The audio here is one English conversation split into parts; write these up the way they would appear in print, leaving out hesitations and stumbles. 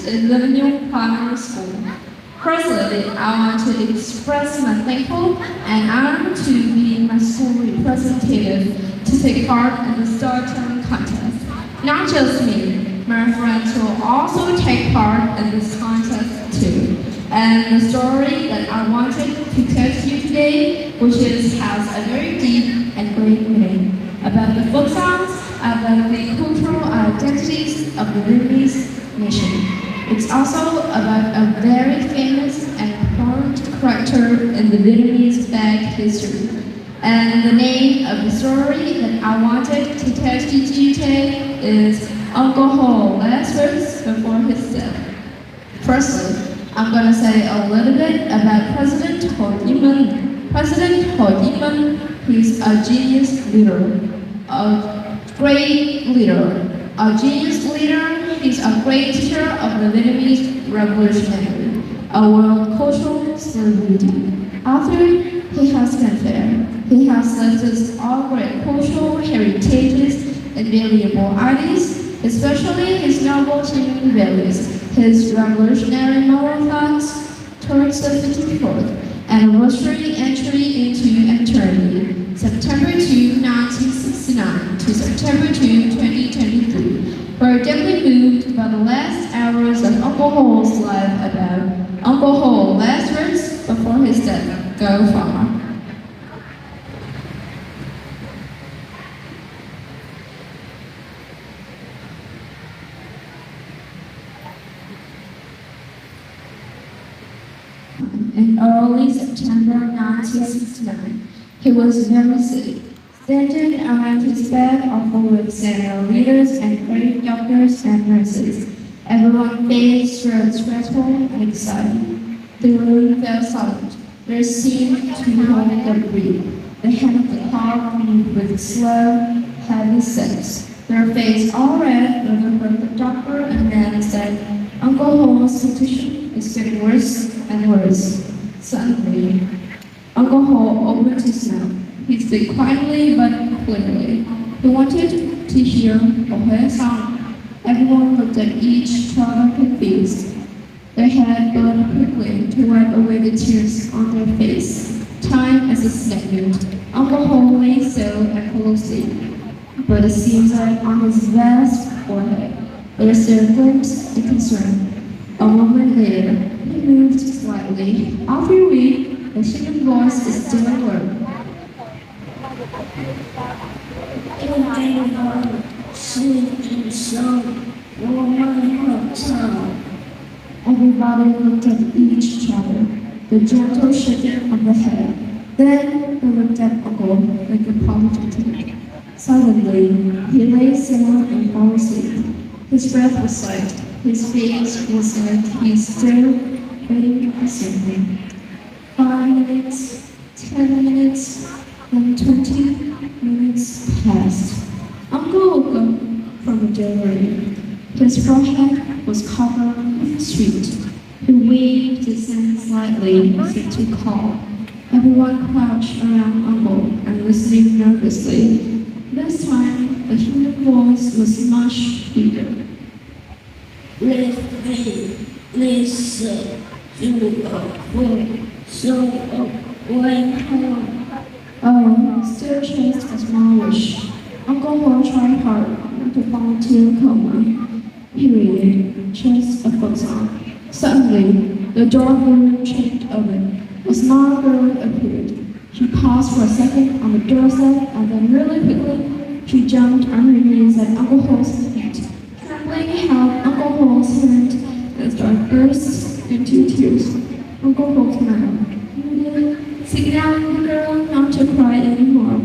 in Lebanon Primary School. Firstly, I want to express my thankful and honor to be my school representative to take part in the storytelling contest. Not just me, my friends will also take part in this contest too. And the story that I wanted to tell you today, which has a very deep and great meaning about the folk songs, about the cultural identities of the Vietnamese nation. It's also about a very famous and important character in the Vietnamese bag history. And the name of the story that I wanted to tell you today is Uncle Ho last verse before his death. Firstly, I'm going to say a little bit about President Ho Chi Minh. President Ho Chi Minh, he's a genius leader, a great leader, a genius leader. He's a great teacher of the Vietnamese revolutionary, a world cultural celebrity. After he has been there, he has left us all great cultural heritages and valuable ideas, especially his noble human values, his revolutionary moral thoughts towards the 54th anniversary entry into eternity, September 2, 1969 to September 2, 2023. We're deeply moved by the last hours of Uncle Ho's life about Uncle Ho last words before his death. Go far. In early September 1969, he was very sick. Standing around his bed are full of senior leaders and great doctors and nurses. Everyone faced stressful and exciting. The room fell silent. There seemed to be no breath. The hand of the clock moved with slow, heavy steps. Their face all red, Mother heard the doctor and then said, Uncle Ho's situation is getting worse and worse. Suddenly, Uncle Ho opened his mouth. He spoke quietly but clearly. He wanted to hear a whole song. Everyone looked at each other confused. Their head burned quickly to wipe away the tears on their face. Time as a snake moved. Uncle Ho lay still and fell asleep. But it seems like on his vast forehead, there was a glimpse of concern. A moment later, he moved slightly. After a week, the human voice is still at work. Everybody looked at each other, the gentle shaking of the head. Then they looked at Uncle like apologetic. Suddenly, he lay still and fell asleep. His breath was light. His face was like he's still waiting for something. 5 minutes, 10 minutes, then 20 minutes passed. Uncle woke up from a delirium. His forehead was covered with sweat. He waved his hand slightly as if to call. Everyone crouched around Uncle and listened nervously. This time, the human voice was much bigger. Let me listen to a quick song of way home. Oh, still chased a small wish. Uncle Ho tried hard not to fall into a coma. He read, chased a folk song. Suddenly, the door of the room changed open. A small girl appeared. She paused for a second on the doorstep and then really quickly, she jumped on her knees at Uncle Ho's feet. Trembling, held Uncle Ho's hand and started burst into tears. Uncle Ho smiled. Sit down, girl, not to cry anymore.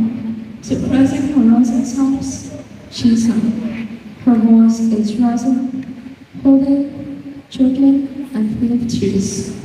Suppressing her rising sobs, she sang. Her voice is rising, holding, choking, and full of tears.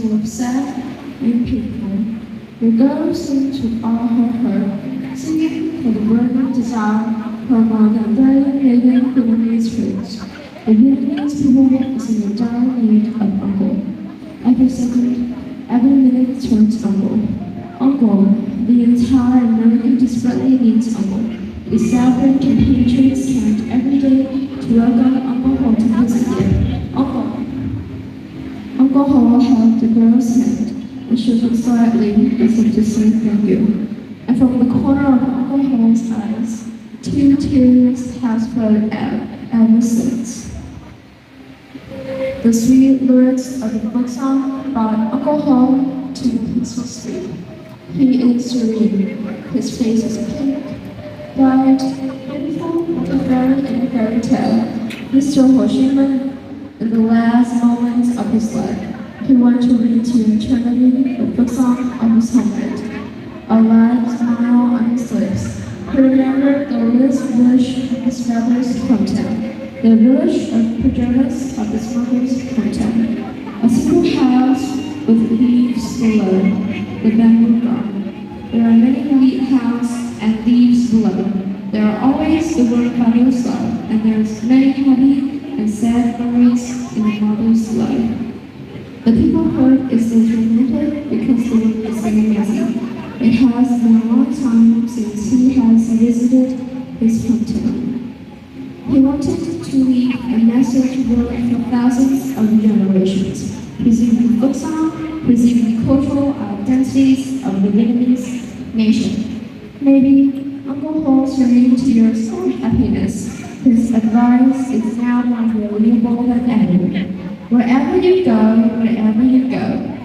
full of sad and painful. The girl sings with all her heart, singing for the burning desire for more than 30 million Vietnamese fruits. The Vietnamese people is in a dire need of uncle. Every second, every minute turns uncle. Uncle, the entire American desperately needs uncle. The celebrate compatriots count every day to welcome Uncle Ho to visit here. Uncle. Uncle Ho held the girl's hand and shook it slightly as if to say thank you. And from the corner of Uncle Ho's eyes, 2 tears have flowed out ever since. The sweet lyrics of the folk song brought Uncle Ho to the peaceful street. He is serene. His face is pink, bright, beautiful, like a fairy in a fairy tale. Mr. Ho Shinman, in the last moments of his life, he wanted to read to eternity the folk song of his homeland. A light smile on his lips. He remembered the last village of his father's hometown. The village of pajamas of his mother's hometown. A single house with leaves below, the bamboo garden. There are many wheat houses and leaves below. There are always the word mother's love, and there is many heavy and sad memories in the mother's life. The people heard is this romantic because the wind is very messy. It has been a long time since he has visited his hometown. He wanted to leave a message worth for thousands of generations, preserving the folk song, preserving the cultural identities of the Vietnamese nation. Maybe Uncle Ho's journey to your own happiness. His advice is now more valuable than ever. Wherever you go,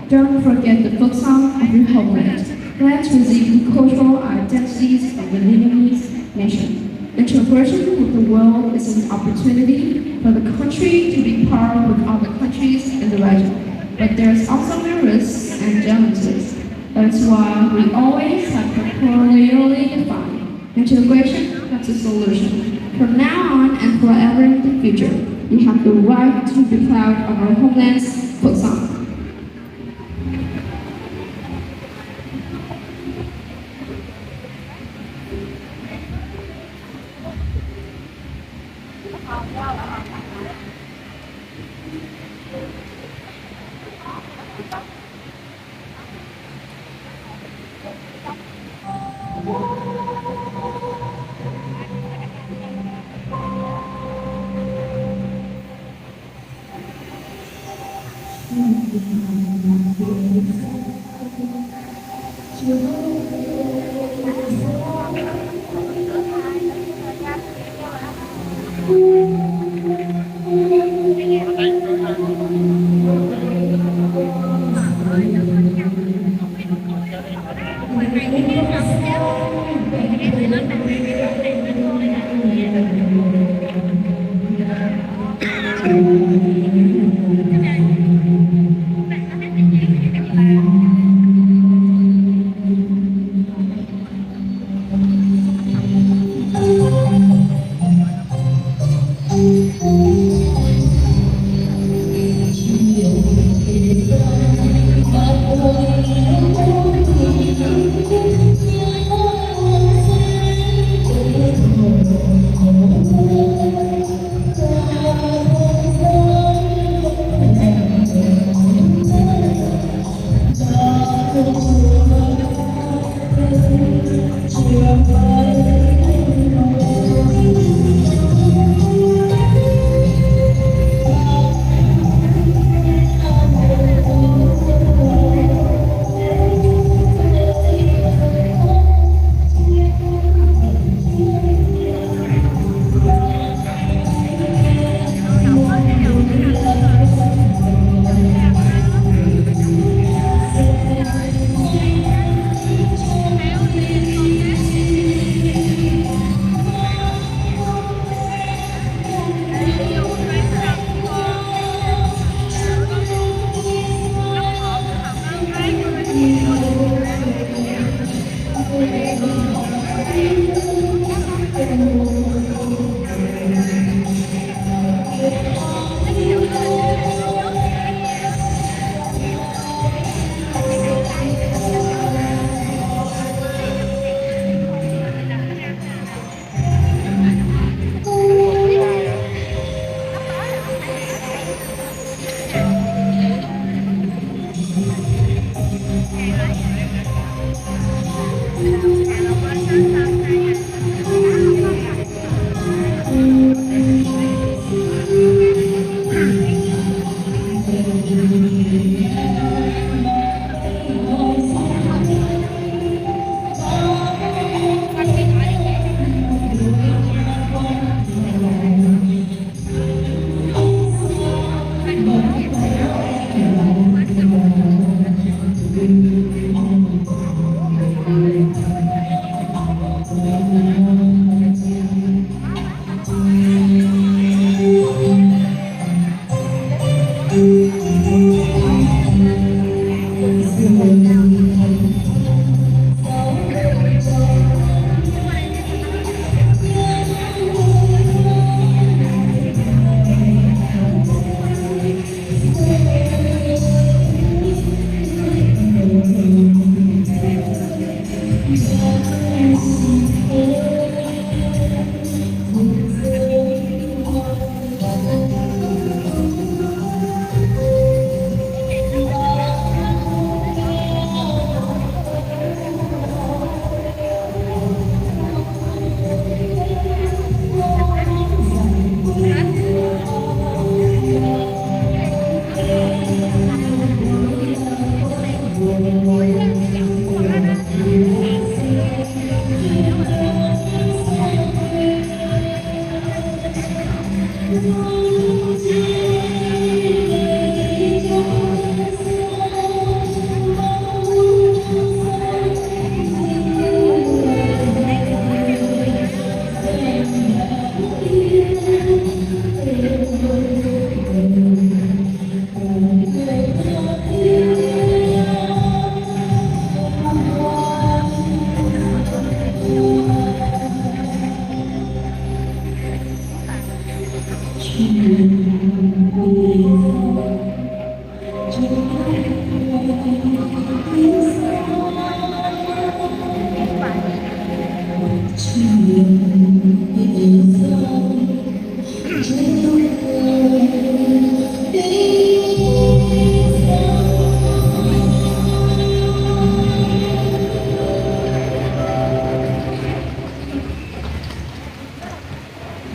don't forget the folk song of your homeland. Let's preserve the cultural identities of the Vietnamese nation. Integration with the world is an opportunity for the country to be part with other countries in the region. But there's also risks and challenges. That's why we always have to clearly define integration as a solution. From now on and forever in the future, we have the right to be proud of our homeland's folk song.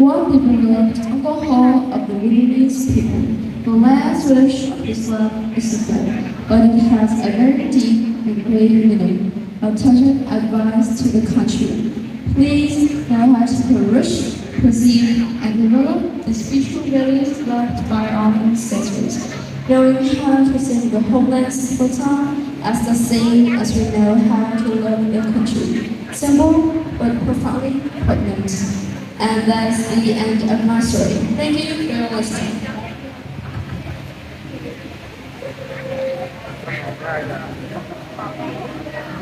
What the beloved alcohol of the Vietnamese people. The last wish of Islam is to die, but it has a very deep and great meaning. A touching advice to the country. Please know how to nourish, perceive, and develop the spiritual values left by our ancestors, knowing how to save the homeless time as the same as we know how to love the country. Simple but profoundly poignant. And that's the end of my story. Thank you for your listening. Right.